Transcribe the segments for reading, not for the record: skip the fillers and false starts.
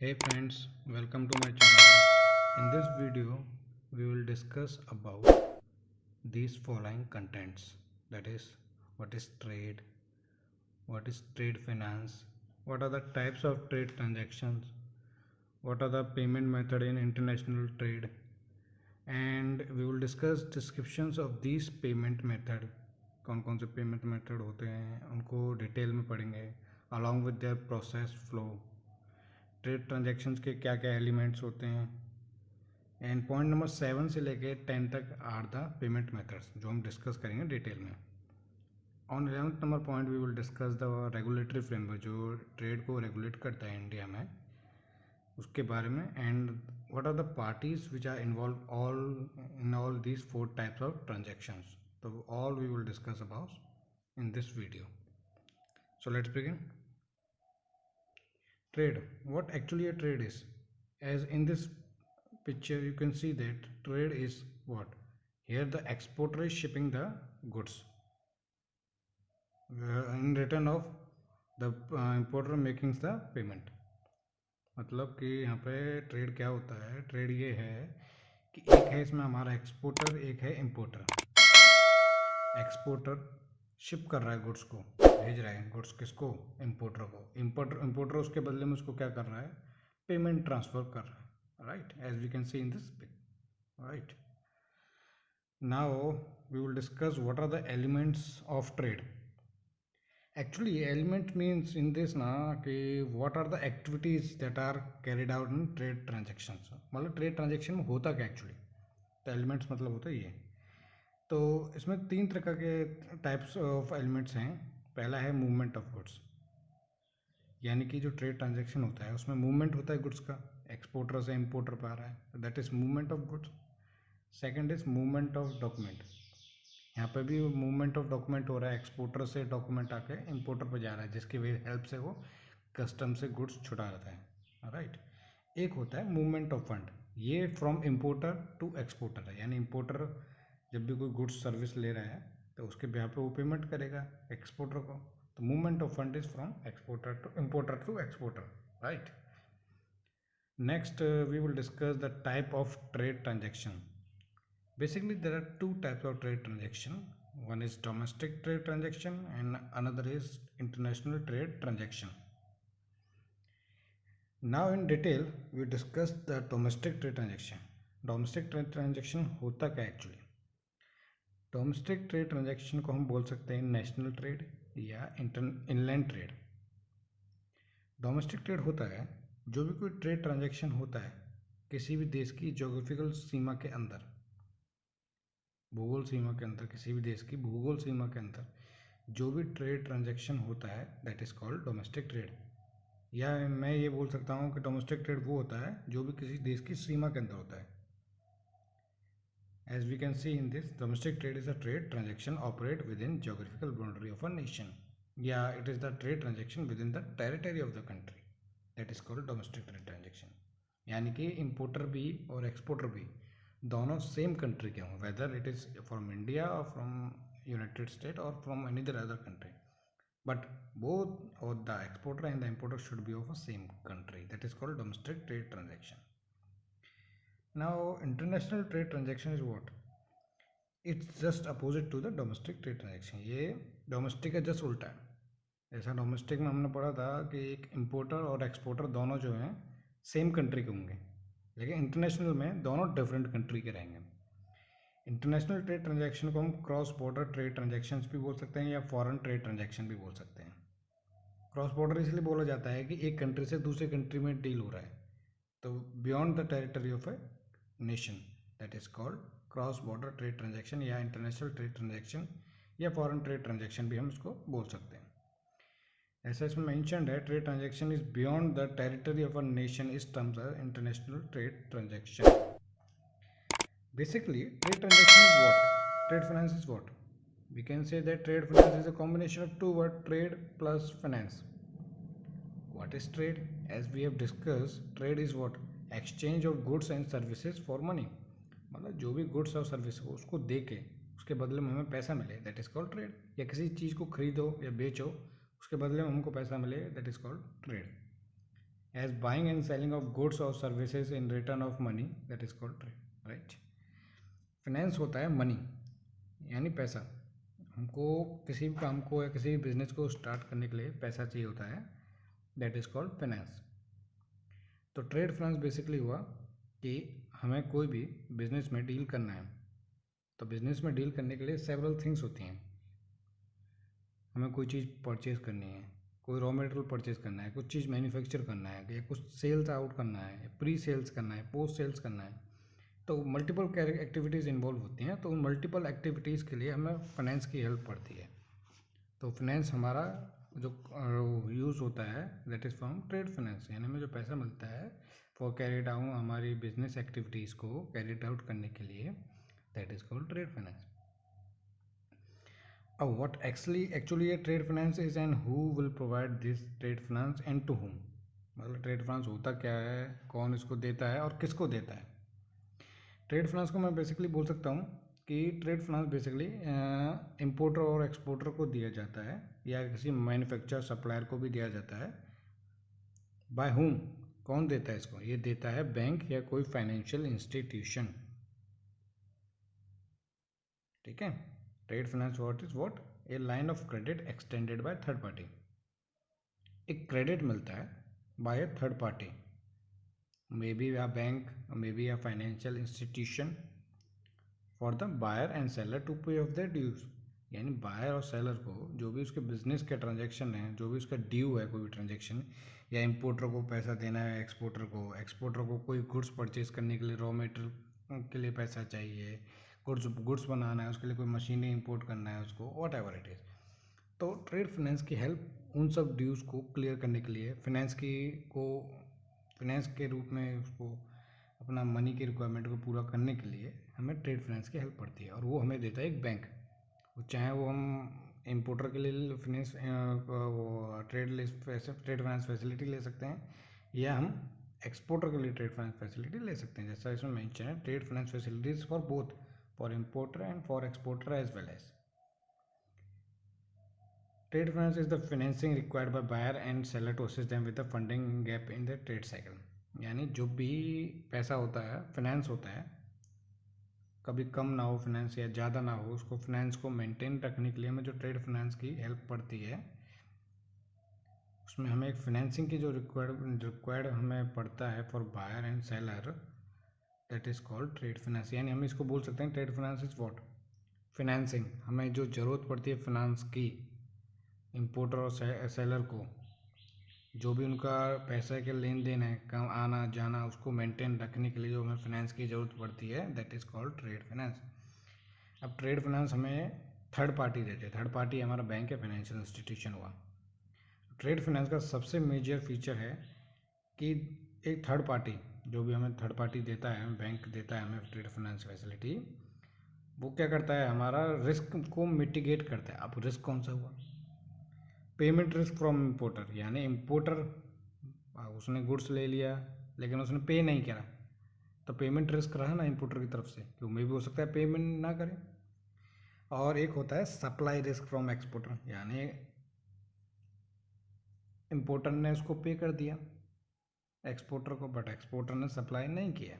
Hey friends, welcome to my channel. In this video, we will discuss about these following contents. That is, what is trade finance, what are the types of trade transactions, what are the payment method in international trade, and we will discuss descriptions of these payment method. कौन कौन से payment method होते हैं उनको detail में पढ़ेंगे along with their process flow. Trade transactions के क्या क्या एलिमेंट्स होते हैं एंड पॉइंट नंबर 7 से लेके 10 तक आर द पेमेंट मेथड्स जो हम डिस्कस करेंगे डिटेल में. On 11th number point we will discuss the regulatory framework जो ट्रेड को रेगुलेट करता है इंडिया में उसके बारे में and what are the parties which are involve all these 4 types of transactions. तो all we will discuss about in this video. So let's begin. Trade. What actually a trade is? As in this picture you can see that trade is what? Here the exporter is shipping the goods in return of the importer making the payment. मतलब कि यहाँ पे trade क्या होता है. Trade ये है कि एक है इसमें हमारा एक्सपोर्टर, एक है इम्पोर्टर. एक्सपोर्टर शिप कर रहा है गुड्स को, भेज रहा है गुड्स किसको? इम्पोर्टर को. इम्पोर्टर उसके बदले में उसको क्या कर रहा है? पेमेंट ट्रांसफर कर रहा है. Right, as we can see in this pic. Right, now we will discuss what are the elements of trade. Actually element means in this ना कि what are the activities that are carried out in trade transactions. मतलब trade transaction में होता क्या actually. तो elements मतलब होता है ये. तो इसमें 3 तरह के टाइप्स ऑफ एलिमेंट्स हैं. पहला है मूवमेंट ऑफ गुड्स, यानी कि जो ट्रेड ट्रांजैक्शन होता है उसमें मूवमेंट होता है गुड्स का, एक्सपोर्टर से इंपोर्टर पे आ रहा है, that is movement of goods. Second is movement of document. यहाँ पे भी मूवमेंट ऑफ डॉक्यूमेंट हो रहा है, एक्सपोर्टर से डॉक्यूमेंट आके इंपोर्टर पे जा रहा है जिसकी हेल्प से वो कस्टम से गुड्स छुटा रहता है. राइट. एक होता है मूवमेंट ऑफ फंड. ये फ्रॉम इम्पोर्टर टू एक्सपोर्टर है, यानी इम्पोर्टर जब भी कोई गुड्स सर्विस ले रहा है तो उसके ब्याह पे वो पेमेंट करेगा एक्सपोर्टर को. तो movement of fund is from exporter to importer to exporter. Right. Next we will discuss the type of trade transaction. Basically, there are 2 types of trade transaction. One is domestic trade transaction and another is international trade transaction. Now in detail, we discuss the domestic trade transaction. Domestic trade transaction होता क्या actually? Domestic trade transaction को हम बोल सकते हैं national trade या inland trade. Domestic trade होता है जो भी कोई ट्रेड ट्रांजेक्शन होता है किसी भी देश की जोग्राफिकल सीमा के अंदर, भूगोल सीमा के अंदर, किसी भी देश की भूगोल सीमा के अंदर जो भी ट्रेड ट्रांजैक्शन होता है that is called domestic trade. या मैं ये बोल सकता हूँ कि डोमेस्टिक ट्रेड वो होता है जो भी किसी देश की सीमा के अंदर होता है. As we can see in this, domestic trade is a trade transaction operate within geographical boundary of a nation, या it is the trade transaction within the territory of the country. That is called domestic trade transaction. यानी कि importer भी और exporter भी दोनों same country के हों, whether it is from India और फ्रॉम यूनाइटेड स्टेट और from any other country, but both or the exporter and the importer should be of a same country. That is called domestic trade transaction. Now international trade transaction is what? It's just opposite to the domestic trade transaction. ये domestic का just उल्टा है. जैसा domestic में हमने पढ़ा था कि एक इम्पोर्टर और एक्सपोर्टर दोनों जो हैं सेम कंट्री के होंगे, लेकिन इंटरनेशनल में दोनों डिफरेंट कंट्री के रहेंगे. इंटरनेशनल ट्रेड ट्रांजैक्शन को हम क्रॉस बॉर्डर ट्रेड ट्रांजैक्शंस भी बोल सकते हैं या फॉरेन ट्रेड ट्रांजैक्शन भी बोल सकते हैं. क्रॉस बॉर्डर इसलिए बोला जाता है कि एक कंट्री से दूसरे कंट्री में डील हो रहा है, तो beyond the territory of a nation, that is called cross border trade transaction या इंटरनेशनल ट्रेड ट्रांजैक्शन या फॉरेन ट्रेड ट्रांजैक्शन भी हम इसको बोल सकते हैं. ऐसा इसमें मेंशन्ड है, trade transaction is beyond the territory of a nation is terms of international trade transaction. Basically, trade transaction is what? Trade finance is what? We can say that trade finance is a combination of two words, trade plus finance. What is trade? As we have discussed, trade is what? Exchange of goods and services for money. मतलब जो भी goods और service हो उसको दे के उसके बदले में हमें पैसा मिले, दैट इज़ कॉल्ड ट्रेड. या किसी चीज़ को खरीदो या बेचो उसके बदले में हमको पैसा मिले, that is called trade. As buying and selling of goods और services in return of money, that is called trade, right. Finance होता है मनी यानी पैसा। हमको किसी भी काम को या किसी भी बिजनेस को स्टार्ट करने के लिए पैसा चाहिए होता है, दैट इज कॉल्ड फिनेंस। तो ट्रेड फाइनेंस बेसिकली हुआ कि हमें कोई भी बिजनेस में डील करना है, तो बिजनेस में डील करने के लिए सेवरल थिंग्स होती हैं। हमें कोई चीज़ परचेज़ करनी है, कोई रॉ मटेरियल परचेज़ करना है, कुछ चीज़ मैन्युफैक्चर करना है, या कुछ सेल्स आउट करना है, प्री सेल्स करना है, पोस्ट सेल्स करना है, तो मल्टीपल एक्टिविटीज़ इन्वॉल्व होती हैं। तो उन मल्टीपल एक्टिविटीज़ के लिए हमें फाइनेंस की हेल्प पड़ती है। तो फाइनेंस हमारा जो यूज़ होता है that is from trade finance, यानी हमें जो पैसा मिलता है फॉर कैरिड आउट हमारी बिजनेस एक्टिविटीज़ को कैरिड आउट करने के लिए, that is called trade finance. अब what actually trade finance is and who will provide this trade finance and to whom, मतलब ट्रेड फाइनेंस होता क्या है, कौन इसको देता है और किसको देता है। ट्रेड फाइनेंस को मैं बेसिकली बोल सकता हूँ कि ट्रेड फाइनेंस बेसिकली इम्पोर्टर और एक्सपोर्टर को दिया जाता है, या किसी मैन्युफैक्चर सप्लायर को भी दिया जाता है। बाय हुम, कौन देता है इसको, ये देता है बैंक या कोई फाइनेंशियल इंस्टीट्यूशन, ठीक है। Trade finance what is what, a line of credit extended by third party. एक क्रेडिट मिलता है by a third party, may be a bank, may be a financial institution, for the buyer and seller to pay off their dues. यानी buyer और seller को जो भी उसके business के ट्रांजैक्शन है, जो भी उसका ड्यू है कोई भी ट्रांजैक्शन, या इम्पोर्टर को पैसा देना है एक्सपोर्टर को कोई गुड्स परचेज करने के लिए रॉ मटेरियल के लिए पैसा चाहिए, गुड्स बनाना है उसके लिए कोई मशीनें इंपोर्ट करना है उसको, वॉट एवर इट इज़। तो ट्रेड फाइनेंस की हेल्प उन सब ड्यूज को क्लियर करने के लिए, फाइनेंस के रूप में उसको अपना मनी की रिक्वायरमेंट को पूरा करने के लिए हमें ट्रेड फाइनेंस की हेल्प पड़ती है, और वो हमें देता है एक बैंक। चाहे वो हम इम्पोर्टर के लिए फाइनेंस ट्रेड फाइनेंस फैसिलिटी ले सकते हैं, या हम एक्सपोर्टर के लिए ट्रेड फाइनेंस फैसिलिटी ले सकते हैं। जैसा इसमें मेंशन है, trade finance facilities for both, for importer and for exporter as well as. Trade finance is the financing required by buyer and seller to assist them with the funding gap in the trade cycle. यानी जो भी पैसा होता है, finance होता है, कभी कम ना हो फाइनेंस या ज़्यादा ना हो, उसको फाइनेंस को मेंटेन रखने के लिए हमें जो ट्रेड फाइनेंस की हेल्प पड़ती है, उसमें हमें एक फाइनेंसिंग की जो रिक्वायर्ड हमें पड़ता है for buyer and seller, that is called trade finance. यानी हम इसको बोल सकते हैं trade finance is what, financing. हमें जो ज़रूरत पड़ती है फाइनेंस की इम्पोर्टर और सेलर को, जो भी उनका पैसे के लेन देन है, कम आना जाना, उसको मेंटेन रखने के लिए जो हमें फाइनेंस की ज़रूरत पड़ती है, that is called trade finance. अब ट्रेड फाइनेंस हमें थर्ड पार्टी देते हैं, थर्ड पार्टी हमारा बैंक या फाइनेंशियल इंस्टीट्यूशन हुआ। ट्रेड फाइनेंस का सबसे मेजर फीचर है कि एक थर्ड पार्टी, जो भी हमें थर्ड पार्टी देता है, बैंक देता है हमें ट्रेड फाइनेंस फैसिलिटी, वो क्या करता है, हमारा रिस्क को मिटिगेट करता है। अब रिस्क कौन सा हुआ, पेमेंट रिस्क फ्रॉम इम्पोर्टर, यानी इम्पोर्टर उसने गुड्स ले लिया लेकिन उसने पे नहीं करा, तो पेमेंट रिस्क रहा ना इम्पोर्टर की तरफ से, क्यों मे भी हो सकता है पेमेंट ना करें। और एक होता है सप्लाई रिस्क फ्रॉम एक्सपोर्टर, यानी इम्पोर्टर ने उसको पे कर दिया एक्सपोर्टर को, बट एक्सपोर्टर ने सप्लाई नहीं किया,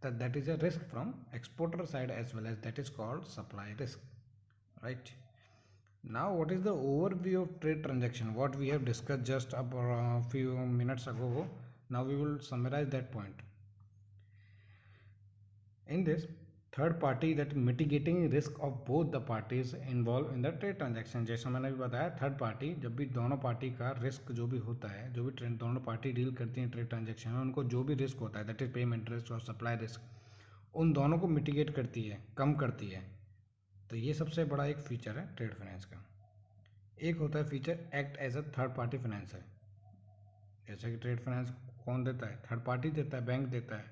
तो that is a risk from exporter side as well as, that is called supply risk, right. Now, what is the overview of trade transaction? What we have discussed just about a few minutes ago. Now we will summarize that point. In this, third party that mitigating risk of both the parties involved in the trade transaction. जैसा मैंने भी बताया, third party जब भी दोनों party का risk जो भी होता है, जो भी दोनों पार्टी डील करती हैं ट्रेड ट्रांजेक्शन में, उनको जो भी रिस्क होता है, दैट इज पेमेंट रिस्क और सप्लाई रिस्क, उन दोनों को मिटिगेट करती है, कम करती है। तो ये सबसे बड़ा एक फीचर है ट्रेड फाइनेंस का। एक होता है feature act as a third party financer. जैसे कि ट्रेड फाइनेंस कौन देता है, थर्ड पार्टी देता है, बैंक देता है।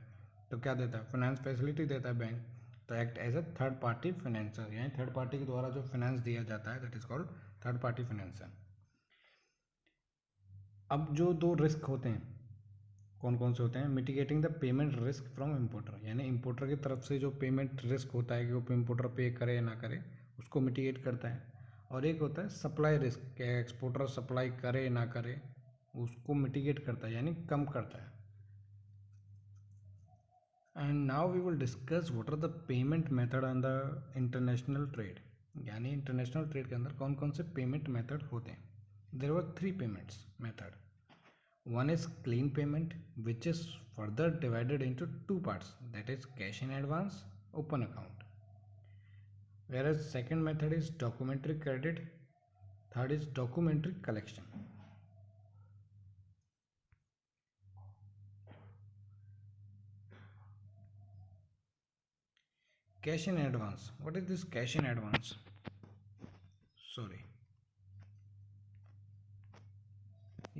तो क्या देता है, फाइनेंस फैसिलिटी देता है बैंक, तो act as a third party financer, यानी थर्ड पार्टी के द्वारा जो फाइनेंस दिया जाता है, that is called third party financer. अब जो दो रिस्क होते हैं, कौन कौन से होते हैं, mitigating the payment risk from importer, यानी इम्पोर्टर की तरफ से जो पेमेंट रिस्क होता है कि वो इम्पोर्टर पे करे या ना करे, उसको मिटिगेट करता है। और एक होता है सप्लाई रिस्क, कि एक्सपोर्टर सप्लाई करे ना करे, उसको मिटिगेट करता है यानी कम करता है। And now we will discuss what are the payment method on the international trade, यानी इंटरनेशनल ट्रेड के अंदर कौन कौन से पेमेंट मेथड होते हैं। There were 3 payments method. One is clean payment, which is further divided into 2 parts, that is cash in advance, open account. Whereas second method is documentary credit, third is documentary collection. Cash in advance. What is this cash in advance? Sorry.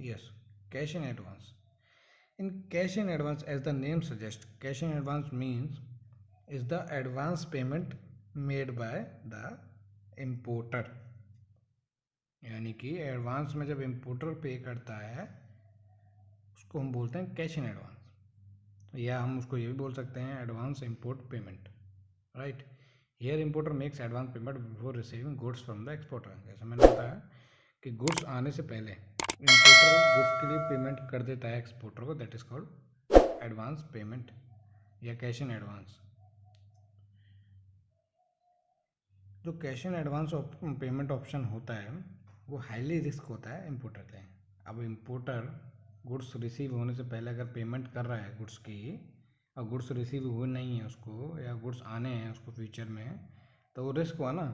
Yes, cash in advance. In cash in advance, as the name suggests, cash in advance means is the advance payment made by the importer. यानी कि advance में जब importer पे करता है उसको हम बोलते हैं कैश इन एडवांस, या हम उसको ये भी बोल सकते हैं advance import payment, right. Here importer makes advance payment before receiving goods from the exporter. जैसे मैंने बताया कि गुड्स आने से पहले इम्पोर्टर गुड्स के लिए पेमेंट कर देता है एक्सपोर्टर को, that is called advance payment या कैश इन एडवांस। जो cash in advance payment option होता है वो हाईली रिस्क होता है इम्पोर्टर के लिए। अब इम्पोर्टर गुड्स रिसीव होने से पहले अगर पेमेंट कर रहा है गुड्स की और गुड्स रिसीव हुए नहीं है उसको, या गुड्स आने हैं उसको फ्यूचर में, तो वो रिस्क हुआ ना,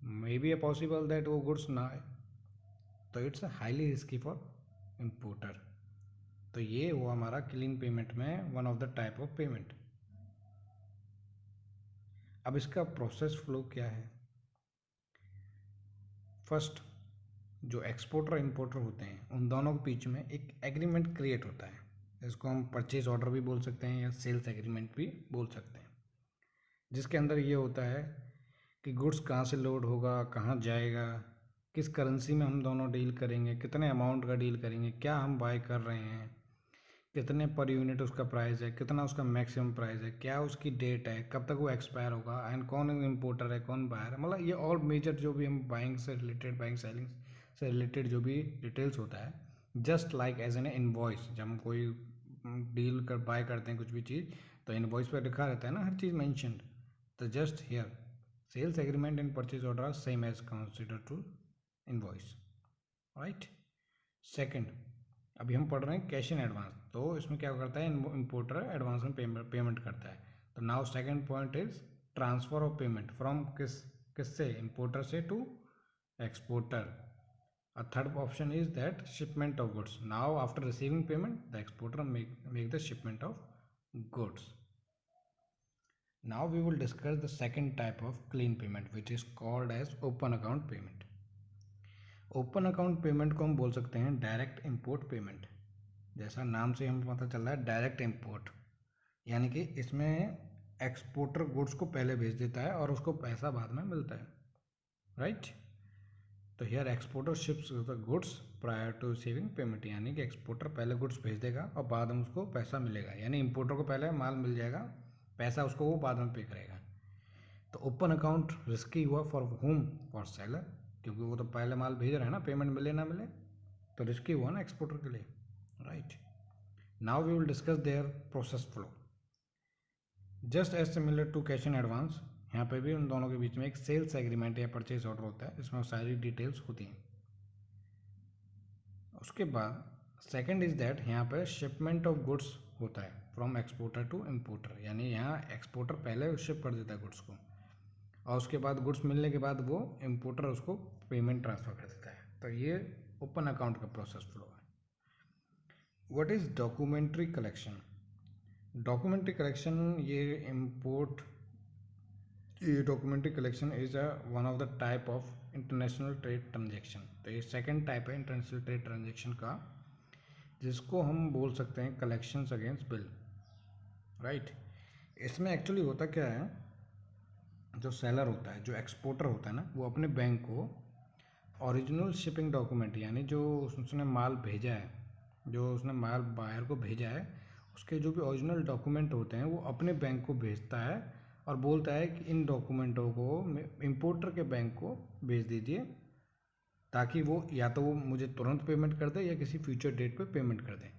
may be a possible that वो गुड्स ना आए, तो it's highly risky for importer. तो ये हुआ हमारा क्लीन पेमेंट में one of the type of payment. अब इसका प्रोसेस फ्लो क्या है। फर्स्ट, जो एक्सपोर्टर इंपोर्टर होते हैं उन दोनों के बीच में एक एग्रीमेंट क्रिएट होता है, इसको हम परचेज ऑर्डर भी बोल सकते हैं या सेल्स एग्रीमेंट भी बोल सकते हैं, जिसके अंदर ये होता है कि गुड्स कहाँ से लोड होगा, कहाँ जाएगा, किस करेंसी में हम दोनों डील करेंगे, कितने अमाउंट का डील करेंगे, क्या हम बाय कर रहे हैं, कितने पर यूनिट उसका प्राइस है, कितना उसका मैक्सिमम प्राइस है, क्या उसकी डेट है, कब तक वो एक्सपायर होगा, एंड कौन इम्पोर्टर है कौन बायर है, मतलब ये ऑल मेजर जो भी हम बाइंग से रिलेटेड, बाइंग सेलिंग से रिलेटेड जो भी डिटेल्स होता है, just like as an invoice. जब हम कोई डील कर बाय करते हैं कुछ भी चीज़ तो इनवॉइस पर लिखा रहता है ना हर चीज़ मैंशनड, तो just here sales agreement and purchase order are same as consider to invoice, right. Second, अभी हम पढ़ रहे हैं कैश इन एडवांस, तो इसमें क्या करता है इम्पोर्टर एडवांस में पेमेंट करता है। तो now second point is transfer of payment from किससे, इम्पोर्टर से to exporter. A third option is that shipment of goods. Now after receiving payment, the exporter make the shipment of goods. Now we will discuss the second type of clean payment, which is called as open account payment. Open account payment को हम बोल सकते हैं direct import payment. जैसा नाम से हमें पता चल रहा है डायरेक्ट इम्पोर्ट, यानी कि इसमें एक्सपोर्टर गुड्स को पहले भेज देता है और उसको पैसा बाद में मिलता है, राइट। तो here exporter ships the goods prior to receiving payment, यानी कि एक्सपोर्टर पहले गुड्स भेज देगा और बाद में उसको पैसा मिलेगा, यानी इम्पोर्टर को पहले माल मिल जाएगा, पैसा उसको वो बाद में पे करेगा। तो ओपन अकाउंट रिस्की हुआ फॉर होम, फॉर सेलर, क्योंकि वो तो पहले माल भेज रहा है ना, पेमेंट मिले ना मिले, तो रिस्की हुआ ना एक्सपोर्टर के लिए, right. Now we will discuss their process flow just as similar to cash in advance. यहाँ पे भी उन दोनों के बीच में एक सेल्स एग्रीमेंट या परचेज ऑर्डर होता है, इसमें सारी डिटेल्स होती हैं। उसके बाद सेकंड इज दैट यहाँ पे शिपमेंट ऑफ गुड्स होता है फ्रॉम एक्सपोर्टर टू इम्पोर्टर, यानी यहाँ एक्सपोर्टर पहले शिप कर देता है गुड्स को और उसके बाद गुड्स मिलने के बाद वो इम्पोर्टर उसको पेमेंट ट्रांसफ़र कर देता है। तो ये ओपन अकाउंट का प्रोसेस फ्लो है। What is documentary collection. Documentary collection ये documentary collection is one of the type of international trade transaction. तो ये सेकंड टाइप है इंटरनेशनल ट्रेड ट्रांजेक्शन का, जिसको हम बोल सकते हैं कलेक्शंस अगेंस्ट बिल, राइट। इसमें एक्चुअली होता क्या है, जो सेलर होता है, जो एक्सपोर्टर होता है ना, वो अपने बैंक को ओरिजिनल शिपिंग डॉक्यूमेंट, यानी जो उसने माल भेजा है, जो उसने माल बायर को भेजा है, उसके जो भी ओरिजिनल डॉक्यूमेंट होते हैं वो अपने बैंक को भेजता है और बोलता है कि इन डॉक्यूमेंटों को इम्पोर्टर के बैंक को भेज दीजिए ताकि वो या तो वो मुझे तुरंत पेमेंट कर दे या किसी फ्यूचर डेट पे पेमेंट कर दे।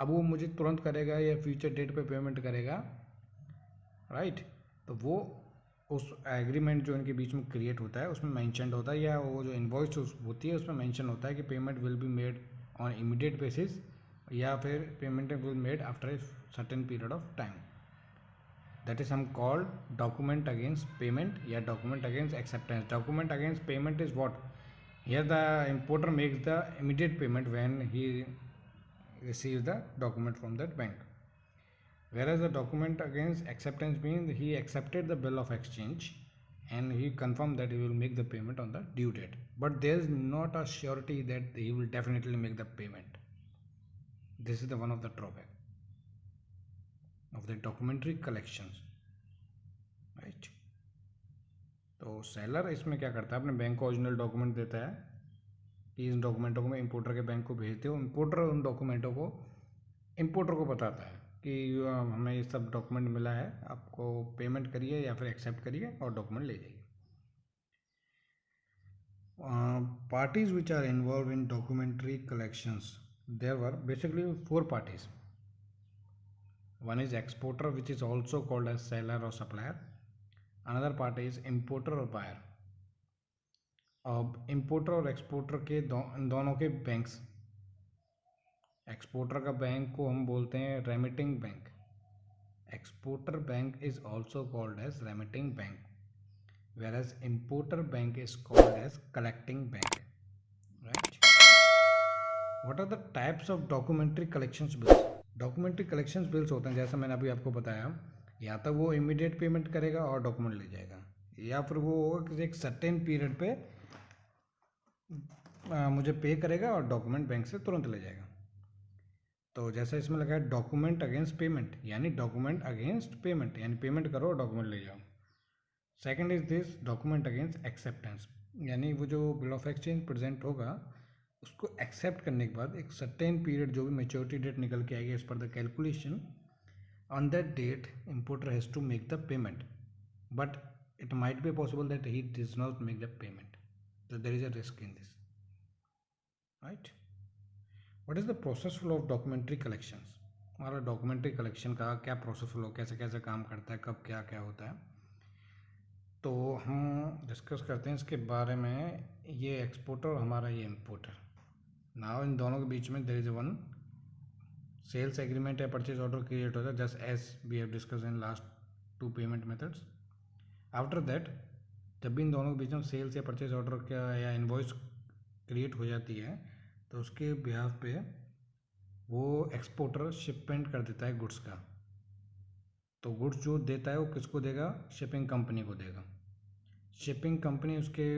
अब वो मुझे तुरंत करेगा या फ्यूचर डेट पे पेमेंट करेगा, राइट, तो वो उस एग्रीमेंट जो इनके बीच में क्रिएट होता है उसमें मेंशन्ड होता है, या वो जो इनवॉइस होती है उसमें मेंशन होता है कि payment will be made on immediate basis, या फिर payment will made after a certain period of time. That is हम कॉल्ड डॉक्यूमेंट अगेंस्ट पेमेंट या document against acceptance. Document against payment is what, here the importer makes the immediate payment when he receives the document from that bank, whereas the document against acceptance means he accepted the bill of exchange and he confirmed that he will make the payment on the due date, but there is not a surety that he will definitely make the payment. This is the one of the drawback of the documentary collections, right? तो seller इसमें क्या करता है, अपने bank को original document देता है कि इन डॉक्यूमेंटों को मैं इंपोर्टर के बैंक को भेजते हूँ। इंपोर्टर उन डॉक्यूमेंटों को इंपोर्टर को बताता है कि हमें ये सब डॉक्यूमेंट मिला है, आपको पेमेंट करिए या फिर एक्सेप्ट करिए और डॉक्यूमेंट ले जाइए। Parties which are involve in documentary collections, there were basically 4 parties. One is exporter, which is also called as seller or supplier. Another party is importer or buyer. अब importer और exporter के दोनों के banks, exporter का bank को हम बोलते हैं remitting bank, exporter bank is also called as remitting bank, whereas importer bank is called as collecting bank, right? What are the types of documentary collections bills? documentary collections bills होते हैं, जैसा मैंने अभी आपको बताया, या तो वो इमीडिएट पेमेंट करेगा और डॉक्यूमेंट ले जाएगा, या फिर वो होगा किसी एक सर्टेन पीरियड पे मुझे पे करेगा और डॉक्यूमेंट बैंक से तुरंत ले जाएगा। तो जैसा इसमें लगा है डॉक्यूमेंट अगेंस्ट पेमेंट, यानी डॉक्यूमेंट अगेंस्ट पेमेंट, यानी पेमेंट करो और डॉक्यूमेंट ले जाओ। Second is this document against acceptance, यानी वो जो बिल ऑफ एक्सचेंज प्रेजेंट होगा उसको एक्सेप्ट करने के बाद एक सर्टेन पीरियड जो भी मेच्योरिटी डेट निकल के आएगी as per the calculation, on that date importer has to make the payment, but it might be possible that he does not make the payment, so there is a risk in this, right? What is the process flow of documentary collections? हमारा documentary collection का क्या process flow, कैसे कैसे काम करता है, कब क्या क्या होता है, तो हम डिस्कस करते हैं इसके बारे में। ये एक्सपोर्टर और हमारा ये इंपोर्टर, नाउ इन दोनों के बीच में there is one sales agreement या परचेज ऑर्डर क्रिएट होता है, just as we have discuss in last 2 payment methods. After that जब भी इन दोनों के बीच में सेल्स या परचेज ऑर्डर का या इनवॉइस क्रिएट हो जाती है तो उसके बिहाफ पे वो एक्सपोर्टर शिपमेंट कर देता है गुड्स का। तो गुड्स जो देता है वो किसको देगा, शिपिंग कंपनी को देगा। शिपिंग कंपनी उसके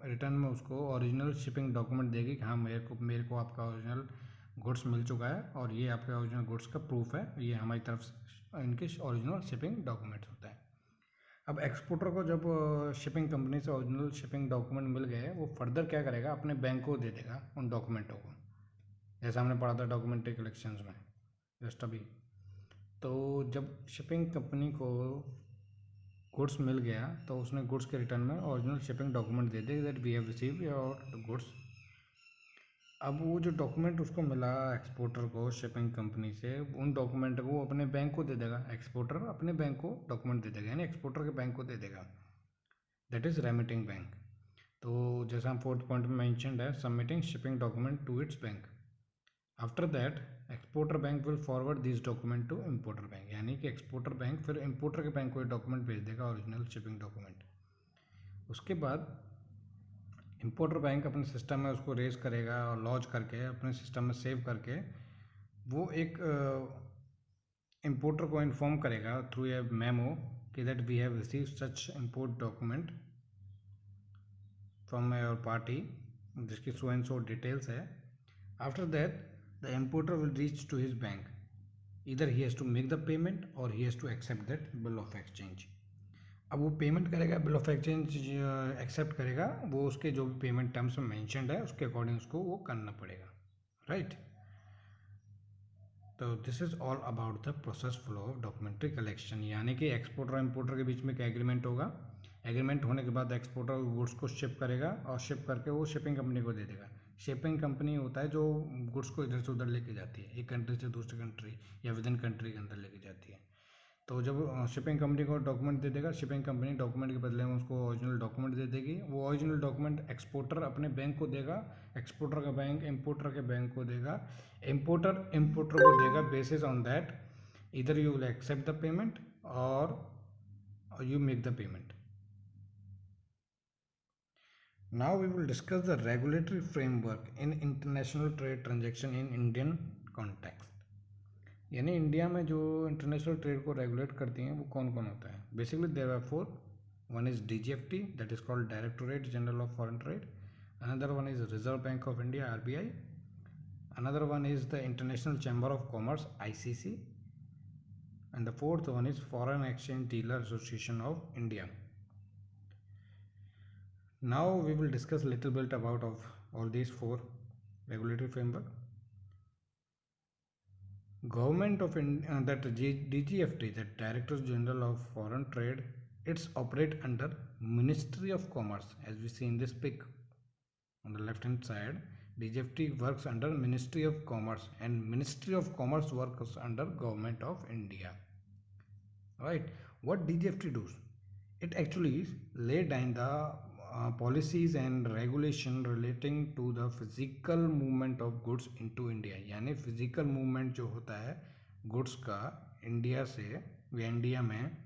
रिटर्न में उसको ओरिजिनल शिपिंग डॉक्यूमेंट देगी कि हाँ मेरे को आपका ओरिजिनल गुड्स मिल चुका है और ये आपके ओरिजिनल गुड्स का प्रूफ है, ये हमारी तरफ से इनके ओरिजिनल शिपिंग डॉक्यूमेंट्स होता है। अब एक्सपोर्टर को जब शिपिंग कंपनी से ओरिजिनल शिपिंग डॉक्यूमेंट मिल गए, वो फर्दर क्या करेगा, अपने बैंक को दे देगा उन डॉक्यूमेंटों को, जैसा हमने पढ़ा था डॉक्यूमेंट्री कलेक्शंस में जस्ट अभी। तो जब शिपिंग कंपनी को गुड्स मिल गया तो उसने गुड्स के रिटर्न में ओरिजिनल शिपिंग डॉक्यूमेंट दे दिए that we have receive your goods. अब वो जो डॉक्यूमेंट उसको मिला एक्सपोर्टर को शिपिंग कंपनी से, उन डॉक्यूमेंट को वो अपने बैंक को दे देगा, एक्सपोर्टर अपने बैंक को डॉक्यूमेंट दे देगा, यानी एक्सपोर्टर के बैंक को दे देगा, दैट इज़ रेमिटिंग बैंक। तो जैसा हम 4th पॉइंट में मैंशनड है, submitting shipping document to its bank. After that exporter bank will forward this document to importer bank, यानी कि एक्सपोर्टर बैंक फिर इंपोर्टर के बैंक को डॉक्यूमेंट भेज देगा, ओरिजिनल शिपिंग डॉक्यूमेंट। उसके बाद इंपोर्टर बैंक अपने सिस्टम में उसको रेज करेगा और लॉन्च करके अपने सिस्टम में सेव करके वो एक इंपोर्टर को इन्फॉर्म करेगा थ्रू ए मेमो कि that we have receive such import document from your party, जिसकी सो एंड सो डिटेल्स है। After that the importer will reach to his bank, either he has to make the payment or he has to accept that bill of exchange। अब वो payment करेगा, bill of exchange accept करेगा, वो उसके जो भी payment terms में mentioned है उसके अकॉर्डिंग उसको वो करना पड़ेगा, राइट। तो this is all about the process flow of documentary collection, यानी कि एक्सपोर्टर और इंपोर्टर के बीच में क्या एग्रीमेंट होगा, एग्रीमेंट होने के बाद एक्सपोर्टर गुड्स को शिप करेगा और शिप करके वो शिपिंग कंपनी को दे देगा। शिपिंग कंपनी होता है जो गुड्स को इधर से उधर लेके जाती है, एक कंट्री से दूसरी कंट्री या विद इन कंट्री के अंदर लेके जाती है। तो जब शिपिंग कंपनी को डॉक्यूमेंट दे देगा, शिपिंग कंपनी डॉक्यूमेंट के बदले में उसको ओरिजिनल डॉक्यूमेंट दे देगी। वो ओरिजिनल डॉक्यूमेंट एक्सपोर्टर अपने बैंक को देगा, एक्सपोर्टर का बैंक इम्पोर्टर के बैंक को देगा, इम्पोर्टर इम्पोर्टर को देगा। बेसिस ऑन दैट इधर you will accept the payment और you make the payment. Now we will discuss the regulatory framework in international trade transaction in Indian context. यानी India में जो इंटरनेशनल ट्रेड को regulate करती हैं वो कौन कौन होता है? Basically there are four. One is DGFT, that is called Directorate General of Foreign Trade. Another one is Reserve Bank of India, RBI. Another one is the International Chamber of Commerce, ICC. And the fourth one is Foreign Exchange Dealer Association of India. Now we will discuss a little bit about of all these four regulatory framework. Government of India, that DGFT, that Directors General of Foreign Trade, it's operate under Ministry of Commerce, as we see in this pic on the left hand side. DGFT works under Ministry of Commerce and Ministry of Commerce works under Government of India. Right? What DGFT does? It actually lay down the policies and regulation relating to the physical movement of goods into India. यानी physical movement जो होता है goods का India से या India में,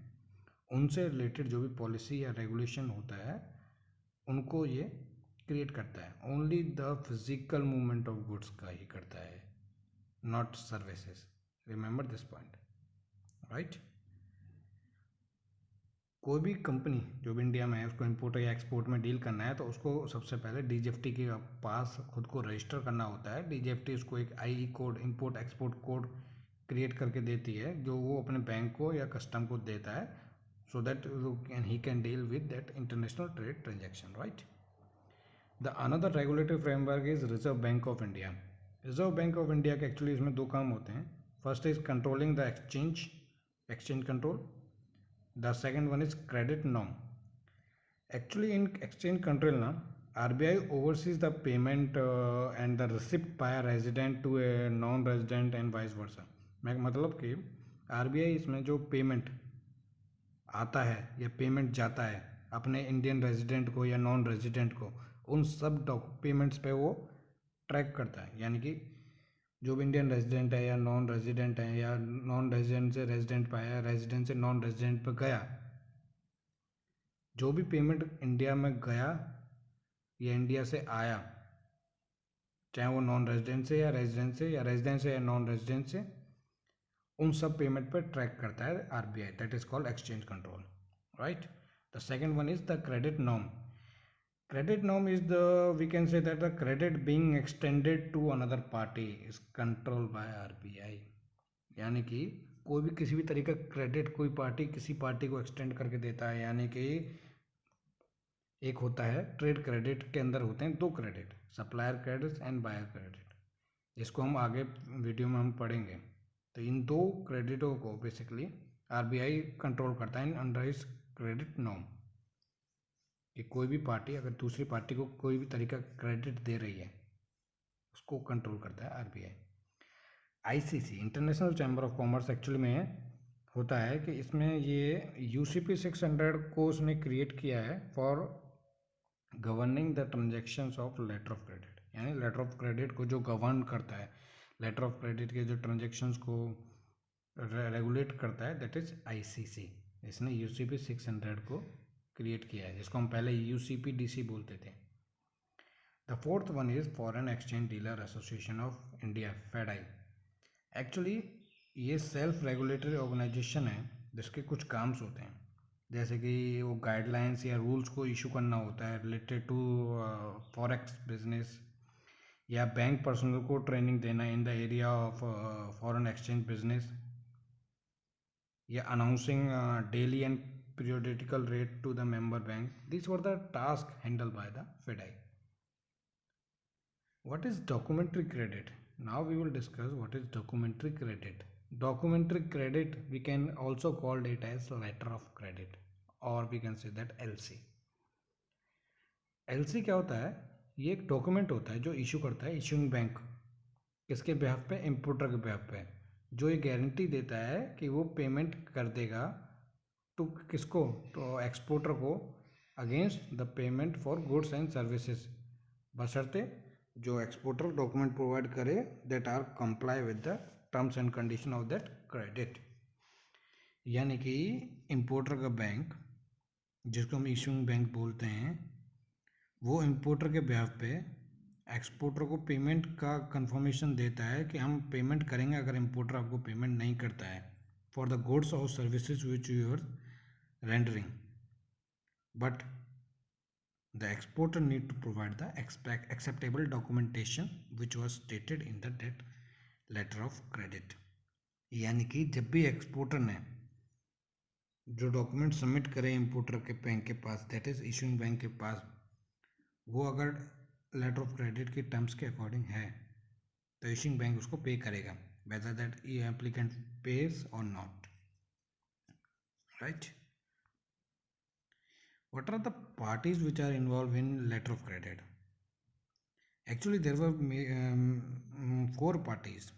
उनसे related जो भी पॉलिसी या रेगुलेशन होता है उनको ये क्रिएट करता है। Only the physical movement of goods का ही करता है, not services. Remember this point, right. कोई भी कंपनी जो भी इंडिया में है उसको इंपोर्ट या एक्सपोर्ट में डील करना है तो उसको सबसे पहले डीजीएफटी के पास खुद को रजिस्टर करना होता है। डीजीएफटी उसको एक IE code, import export code create करके देती है जो वो अपने बैंक को या कस्टम को देता है, so that he can deal with that international trade transaction, right. The another regulatory framework is reserve bank of India. Reserve bank of India के एक्चुअली इसमें दो काम होते हैं। First is controlling the exchange control. The second one is credit norm. Actually in exchange control na, RBI oversees the payment and the receipt by a resident to a non-resident and vice versa. मैं मतलब कि RBI इसमें जो payment आता है या payment जाता है अपने इंडियन रेजिडेंट को या नॉन रेजिडेंट को, उन सब पेमेंट्स पे वो ट्रैक करता है। यानी कि जो भी इंडियन रेजिडेंट है या नॉन रेजिडेंट है या नॉन रेजिडेंट से रेजिडेंट पे आया, रेजिडेंट से नॉन रेजिडेंट पे गया, जो भी पेमेंट इंडिया में गया या इंडिया से आया, चाहे वो नॉन रेजिडेंट से या रेजिडेंट से या रेजिडेंट से या नॉन रेजिडेंट से, उन सब पेमेंट पर ट्रैक करता है RBI. That is called exchange control, right. The second one is the credit norm. Credit norm is we can say that the credit being extended to another party is controlled by RBI. यानी कि कोई भी किसी भी तरीके का credit कोई party किसी पार्टी को एक्सटेंड करके देता है। यानी कि एक होता है ट्रेड क्रेडिट के अंदर होते हैं दो credit, supplier credit and buyer credit, जिसको हम आगे वीडियो में हम पढ़ेंगे। तो इन दो क्रेडिटों को बेसिकली आरबीआई कंट्रोल करता है अंडर इस क्रेडिट नॉर्म। कि कोई भी पार्टी अगर दूसरी पार्टी को कोई भी तरीका क्रेडिट दे रही है उसको कंट्रोल करता है RBI. ICC, international chamber of commerce, actually में होता है कि इसमें ये यूसीपी 600 को उसने क्रिएट किया है for governing the transactions of letter of credit. यानी लेटर ऑफ क्रेडिट को जो गवर्न करता है, लेटर ऑफ क्रेडिट के जो ट्रांजेक्शन्स को रेगुलेट करता है, दैट इज आईसीसी। इसने यूसीपी 600 को क्रिएट किया है, जिसको हम पहले यूसीपीडीसी बोलते थे। The fourth one is foreign exchange dealer association of India, FEDAI. Actually ये सेल्फ रेगुलेटरी ऑर्गेनाइजेशन है जिसके कुछ काम्स होते हैं, जैसे कि वो गाइडलाइंस या रूल्स को इशू करना होता है रिलेटेड टू फॉरेक्स बिजनेस, या बैंक पर्सनल को ट्रेनिंग देना in the area of foreign exchange business, या announcing daily and periodical rate to the member bank. These were the tasks handled by the FEDI. What is documentary credit? Now we will discuss what is documentary credit. Documentary credit, we can also call it as letter of credit और we can say that LC. LC क्या होता है? ये एक document होता है जो issue करता है इशूइंग बैंक, किसके बिहाफ पे? इम्पोर्टर के बिहाफ पे, जो ये गारंटी देता है कि वो पेमेंट कर देगा टू किसको? तो एक्सपोर्टर को, against the payment for goods and services, बशर्ते जो एक्सपोर्टर डॉक्यूमेंट प्रोवाइड करे that are comply with the terms and condition of that credit. यानी कि इम्पोर्टर का बैंक, जिसको हम इशूइंग बैंक बोलते हैं, वो इम्पोर्टर के बिहाफ पे एक्सपोर्टर को पेमेंट का कंफर्मेशन देता है कि हम पेमेंट करेंगे अगर इम्पोर्टर आपको पेमेंट नहीं करता है फॉर द गुड्स और services which you are rendering, but the exporter need to provide the acceptable documentation which was stated in the debt letter of credit। यानी कि जब भी एक्सपोर्टर ने जो डॉक्यूमेंट सबमिट करे इम्पोर्टर के बैंक के पास, दैट इज इशूइंग बैंक के पास, वो अगर लेटर ऑफ क्रेडिट के टर्म्स के अकॉर्डिंग है तो इशूइंग बैंक उसको पे करेगा, वेदर दैट एप्लीकेंट पेज और not, right. What are the parties which are involved in letter of credit? Actually, there were 4 parties.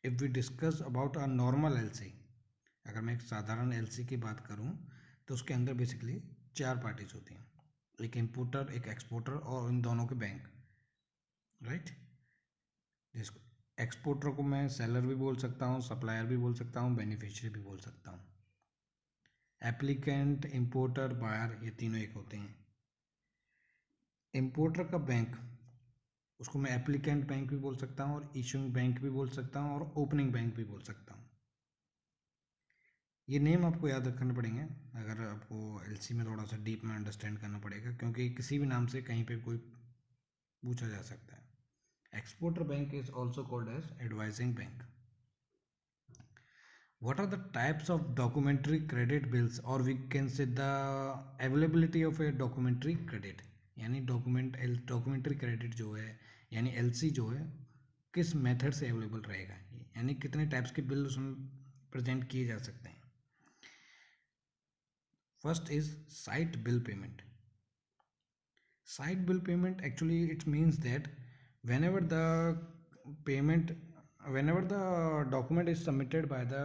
If we discuss about a normal LC, अगर मैं एक साधारण LC की बात करूं तो उसके अंदर बेसिकली 4 पार्टीज होती हैं, एक इम्पोर्टर, एक एक्सपोर्टर और इन दोनों के बैंक, राइट। जिसको एक्सपोर्टर को मैं सेलर भी बोल सकता हूँ, सप्लायर भी बोल सकता हूँ, बेनिफिशियरी भी बोल सकता हूँ। एप्लीकेंट, इम्पोर्टर, बायर, ये तीनों एक होते हैं। इम्पोर्टर का बैंक, उसको मैं एप्लीकेंट बैंक भी बोल सकता हूँ और इशूइंग बैंक भी बोल सकता हूँ और ओपनिंग बैंक भी बोल सकता हूँ। ये नेम आपको याद रखने पड़ेंगे अगर आपको एलसी में थोड़ा सा डीप में अंडरस्टैंड करना पड़ेगा, क्योंकि किसी भी नाम से कहीं पे कोई पूछा जा सकता है। Exporter bank is also called as advising bank. What are the types of documentary credit bills, or we can say the availability of a documentary credit? यानी डॉक्यूमेंट्री क्रेडिट जो है यानी एलसी जो है किस मेथड से अवेलेबल रहेगा, यानी कितने टाइप्स के बिल उसमें प्रेजेंट किए जा सकते हैं। First is site bill payment. Site bill payment, actually it means that whenever the payment, whenever the document is submitted by the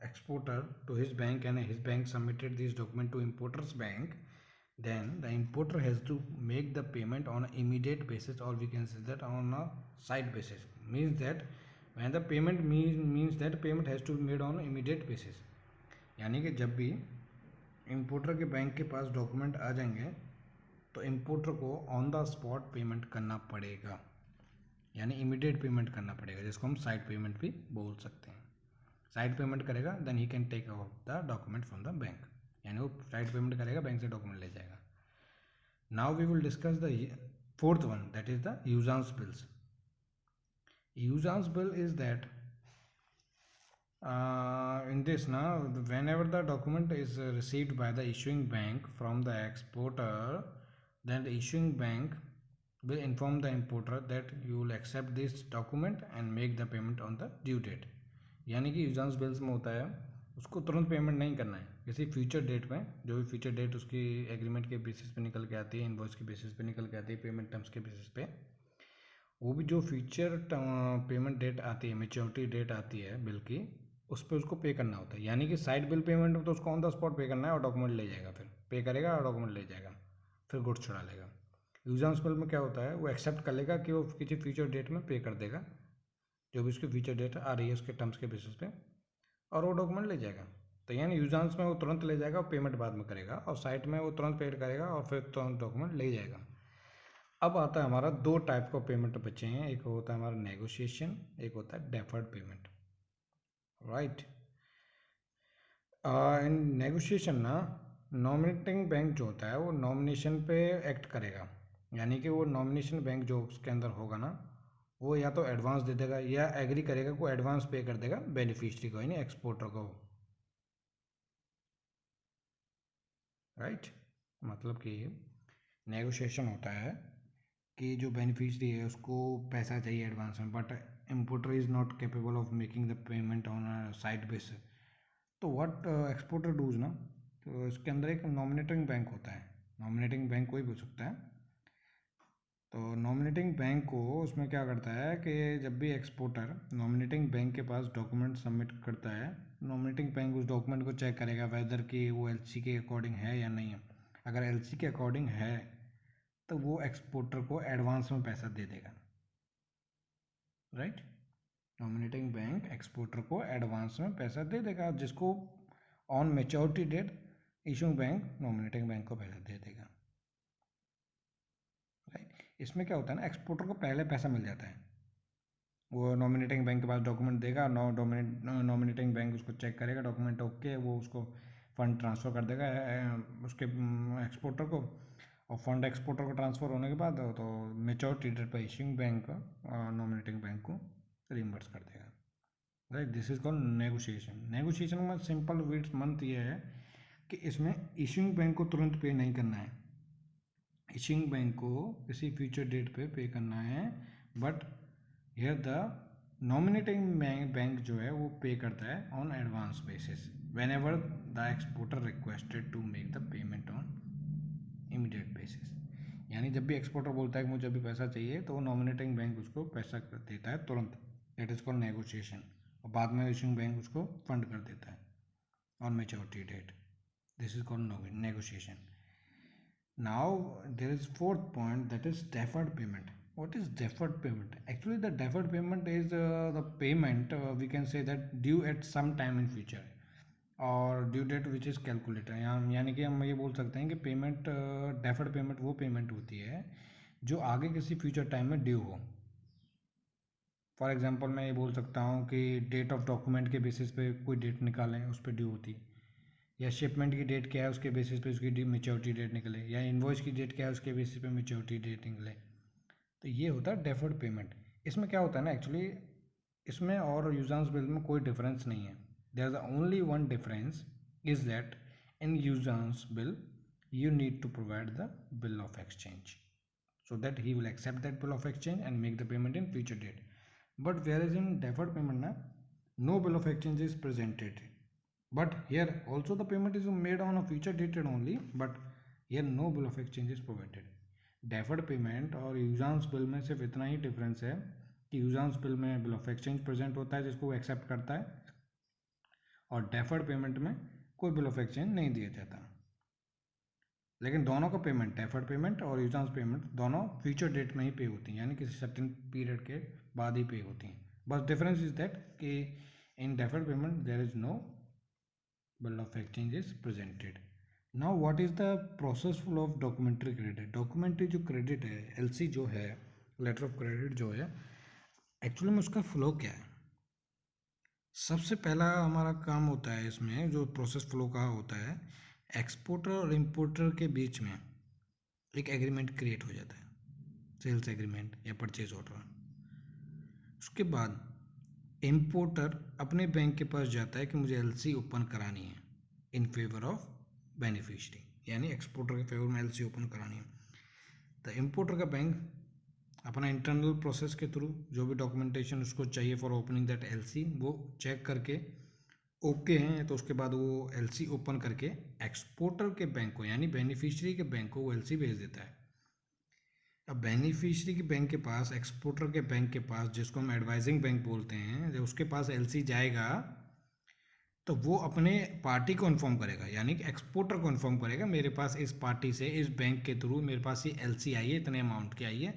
exporter to his bank and his bank submitted this document to importer's bank, then the importer has to make the payment on an immediate basis, or we can say that on a site basis, means that when the payment means that payment has to be made on immediate basis। यानी कि जब भी importer के bank के पास document आ जाएंगे तो importer को on the spot payment करना पड़ेगा, यानी इमीडिएट पेमेंट करना पड़ेगा, जिसको हम साइड पेमेंट भी बोल सकते हैं। साइड पेमेंट करेगा then he can take out the document from the bank, यानी वो साइड पेमेंट करेगा, बैंक से डॉक्यूमेंट ले जाएगा। Now we will discuss the fourth one, that is the usance bills. Usance bill is that in this now, whenever the document is received by the issuing bank from the exporter, then the issuing bank will inform the importer that you will accept this document and make the payment on the due date। यानी कि यूजांस bills में होता है उसको तुरंत payment नहीं करना है, किसी फ्यूचर डेट में, जो भी फ्यूचर डेट उसकी एग्रीमेंट के बेसिस पे निकल के आती है, इनवॉइस के बेसिस पे निकल के आती है, पेमेंट टर्म्स के बेसिस पे, वो भी जो फ्यूचर पेमेंट डेट आती है, मेच्योरिटी डेट आती है बिल की, उस पर उसको पे करना होता है। यानी कि साइड बिल पेमेंट में तो उसको ऑन द स्पॉट पे करना है और डॉक्यूमेंट ले जाएगा, फिर पे करेगा और डॉक्यूमेंट ले जाएगा, फिर गुड्स छुड़ा लेगा। यूजांस बिल में क्या होता है, वो एक्सेप्ट कर लेगा कि वो किसी फ्यूचर डेट में पे कर देगा, जो भी उसकी फ्यूचर डेट आ रही है उसके टर्म्स के बेसिस पे, और वो डॉक्यूमेंट ले जाएगा। तो यानी यूजांस में वो तुरंत ले जाएगा और पेमेंट बाद में करेगा, और साइट में वो तुरंत पेड करेगा और फिर तुरंत डॉक्यूमेंट ले जाएगा। अब आता है हमारा 2 टाइप का पेमेंट बचे हैं, एक होता है हमारा नेगोशिएशन, एक होता है डेफर्ड पेमेंट, राइट। इन नेगोशिएशन ना, नॉमिनेटिंग बैंक जो होता है वो नॉमिनेशन पे एक्ट करेगा, यानी कि वो नॉमिनेशन बैंक जो उसके अंदर होगा ना, वो या तो एडवांस दे देगा या एग्री करेगा को एडवांस पे कर देगा बेनिफिशियरी को, यानी एक्सपोर्टर को, राइट। मतलब कि नेगोशिएशन होता है कि जो बेनिफिशियरी है उसको पैसा चाहिए एडवांस में, but importer is not capable of making the payment on a side basis. तो व्हाट एक्सपोर्टर डूज ना, तो इसके अंदर एक नॉमिनेटिंग बैंक होता है, नॉमिनेटिंग बैंक कोई भी हो सकता है। तो नॉमिनेटिंग बैंक को उसमें क्या करता है कि जब भी एक्सपोर्टर नॉमिनेटिंग बैंक के पास डॉक्यूमेंट सबमिट करता है, नॉमिनेटिंग बैंक उस डॉक्यूमेंट को चेक करेगा वेदर कि वो एलसी के अकॉर्डिंग है या नहीं है। अगर एलसी के अकॉर्डिंग है तो वो एक्सपोर्टर को एडवांस में पैसा दे देगा, राइट। नॉमिनेटिंग बैंक एक्सपोर्टर को एडवांस में पैसा दे देगा, जिसको on maturity date issuing bank nominating bank को पैसा दे देगा, राइट। इसमें क्या होता है ना, एक्सपोर्टर को पहले पैसा मिल जाता है, वो नॉमिनेटिंग बैंक के पास डॉक्यूमेंट देगा, नॉमिनेटिंग बैंक उसको चेक करेगा, डॉक्यूमेंट ओके, वो उसको फंड ट्रांसफ़र कर देगा उसके एक्सपोर्टर को, और फंड एक्सपोर्टर को ट्रांसफ़र होने के बाद तो मैच्योरिटी डेट पर इशूइंग बैंक नॉमिनेटिंग बैंक को रिइंबर्स कर देगा, right. This is called negotiation. Negotiation में सिंपल वर्ड्स मंथ ये है कि इसमें इशूइंग बैंक को तुरंत पे नहीं करना है, इशूइंग बैंक को किसी फ्यूचर डेट पे करना है, but here the nominating bank जो है वो पे करता है on advance basis whenever the exporter requested to make the payment on immediate basis. यानी जब भी एक्सपोर्टर बोलता है कि मुझे अभी पैसा चाहिए तो नॉमिनेटिंग बैंक उसको पैसा कर देता है तुरंत, दैट इज कॉल्ड नेगोशिएशन, और बाद में इशूइंग बैंक उसको फंड कर देता है on maturity date. This is called negotiation. Now there is fourth point, that is deferred payment. What is deferred payment? Actually the deferred payment is the payment we can say that due at some time in future और due date which is calculator. यानी कि हम ये बोल सकते हैं कि payment deferred payment वो पेमेंट होती है जो आगे किसी फ्यूचर टाइम में ड्यू हो। फॉर एग्जांपल मैं ये बोल सकता हूँ कि डेट ऑफ डॉक्यूमेंट के बेसिस पे कोई डेट निकालें उस पर ड्यू होती है, या शिपमेंट की डेट क्या है उसके बेसिस पे उसकी मैच्योरिटी डेट निकले, या इनवॉइस की डेट क्या है उसके बेसिस पे मैच्योरिटी डेट निकले। तो ये होता है डेफर्ड पेमेंट। इसमें क्या होता है ना, एक्चुअली इसमें और यूजर्स बिल में कोई डिफरेंस नहीं है। There is only one difference is that in users bill you need to provide the bill of exchange so that he will accept that bill of exchange and make the payment in future date. But whereas in deferred payment na, no bill of exchange is presented, but here also the payment is made on a future dated only, but here no bill of exchange is provided. deferred payment और users bill में सिर्फ इतना ही difference है कि users bill में bill of exchange present होता है जिसको वो एक्सेप्ट करता है, और डेफर्ड पेमेंट में कोई बिल ऑफ एक्सचेंज नहीं दिया जाता। लेकिन दोनों का पेमेंट, डेफर्ड पेमेंट और यूजर्स पेमेंट दोनों फ्यूचर डेट में ही पे होती हैं, यानी किसी सर्टेन पीरियड के बाद ही पे होती हैं। बस डिफरेंस इज दैट कि in deferred payment there is no bill of exchange is presented. Now what is the process flow of documentary credit. Documentary जो क्रेडिट है, एलसी जो है, लेटर ऑफ क्रेडिट जो है, एक्चुअली में उसका फ्लो क्या है। सबसे पहला हमारा काम होता है इसमें, जो प्रोसेस फ्लो का होता है, एक्सपोर्टर और इम्पोर्टर के बीच में एक एग्रीमेंट क्रिएट हो जाता है, सेल्स एग्रीमेंट या परचेज ऑर्डर। उसके बाद इम्पोर्टर अपने बैंक के पास जाता है कि मुझे एलसी ओपन करानी है इन फेवर ऑफ बेनिफिशियरी, यानी एक्सपोर्टर के फेवर में एलसी ओपन करानी है। तो इम्पोर्टर का बैंक अपना इंटरनल प्रोसेस के थ्रू जो भी डॉक्यूमेंटेशन उसको चाहिए फॉर ओपनिंग दैट एलसी वो चेक करके ओके हैं, तो उसके बाद वो एलसी ओपन करके एक्सपोर्टर के बैंक को, यानी बेनिफिशियरी के बैंक को वो एलसी भेज देता है। अब बेनिफिशियरी के बैंक के पास, एक्सपोर्टर के बैंक के पास, जिसको हम एडवाइजिंग बैंक बोलते हैं, जब उसके पास एलसी जाएगा तो वो अपने पार्टी को इन्फॉर्म करेगा, यानी कि एक्सपोर्टर को इन्फॉर्म करेगा मेरे पास इस पार्टी से, इस बैंक के थ्रू मेरे पास ये एलसी आई है, इतने अमाउंट की आई है,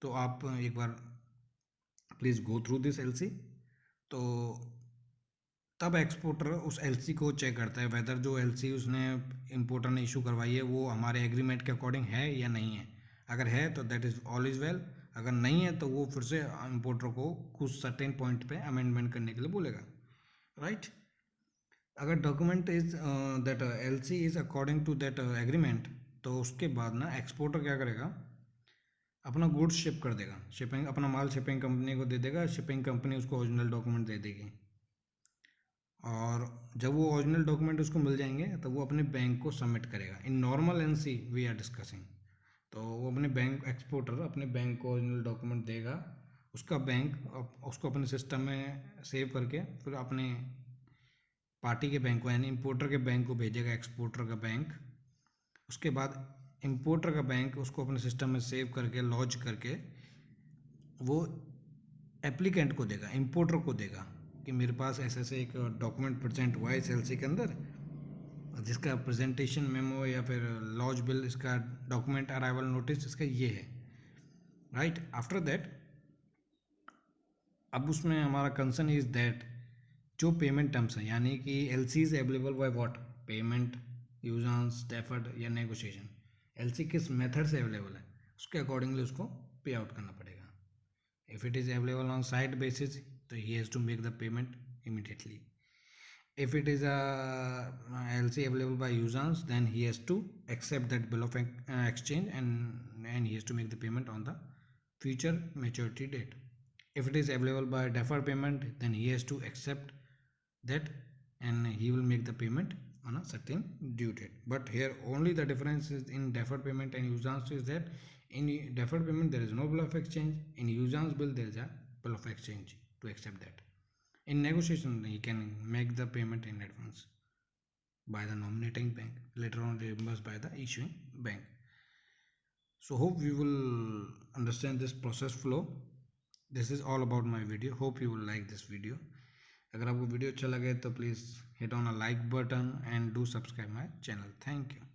तो आप एक बार please go through this LC. तो तब एक्सपोर्टर उस एलसी को चेक करता है वेदर जो एलसी उसने इम्पोर्टर ने इशू करवाई है वो हमारे एग्रीमेंट के अकॉर्डिंग है या नहीं है। अगर है तो that is all is well, अगर नहीं है तो वो फिर से इम्पोर्टर को कुछ सर्टेन पॉइंट पे अमेंडमेंट करने के लिए बोलेगा, राइट। अगर document is that LC is according to that agreement, तो उसके बाद ना एक्सपोर्टर क्या करेगा, अपना गुड्स शिप कर देगा, शिपिंग अपना माल शिपिंग कंपनी को दे देगा, शिपिंग कंपनी उसको ओरिजिनल डॉक्यूमेंट दे देगी, और जब वो ओरिजिनल डॉक्यूमेंट उसको मिल जाएंगे तो वो अपने बैंक को सबमिट करेगा। In normal NC we are discussing, तो वो अपने बैंक, एक्सपोर्टर अपने बैंक को ओरिजिनल डॉक्यूमेंट देगा, उसका बैंक उसको अपने सिस्टम में सेव करके फिर अपने पार्टी के बैंक को यानी इंपोर्टर के बैंक को भेजेगा एक्सपोर्टर का बैंक। उसके बाद इंपोर्टर का बैंक उसको अपने सिस्टम में सेव करके लॉन्च करके वो एप्लीकेंट को देगा, इंपोर्टर को देगा कि मेरे पास ऐसे ऐसे एक डॉक्यूमेंट प्रेजेंट हुआ है इस एलसी के अंदर, जिसका प्रेजेंटेशन मेमो या फिर लॉन्च बिल, इसका डॉक्यूमेंट अराइवल नोटिस इसका ये है, राइट। आफ्टर दैट अब उसमें हमारा कंसर्न इज दैट जो पेमेंट टर्म्स हैं, यानी कि LC is available by what, payment, usance, deferred या नेगोशिएशन। एलसी किस मेथड से अवेलेबल है उसके अकॉर्डिंगली उसको पे आउट करना पड़ेगा। If it is available on sight basis तो he has to make the payment immediately. If it is a LC available by users, then he has to accept that bill of exchange and he has to make the payment on the future maturity date. If it is available by deferred payment, then he has to accept that and he will make the payment on a certain due date. But here only the difference is in deferred payment and users is that in deferred payment there is no bill of exchange, in users bill there is a bill of exchange to accept that. In negotiation, he can make the payment in advance by the nominating bank, later on reimbursed by the issuing bank. So hope you will understand this process flow. This is all about my video. Hope you will like this video. अगर आपको video अच्छा लगे तो please hit on a like button and do subscribe my channel. Thank you.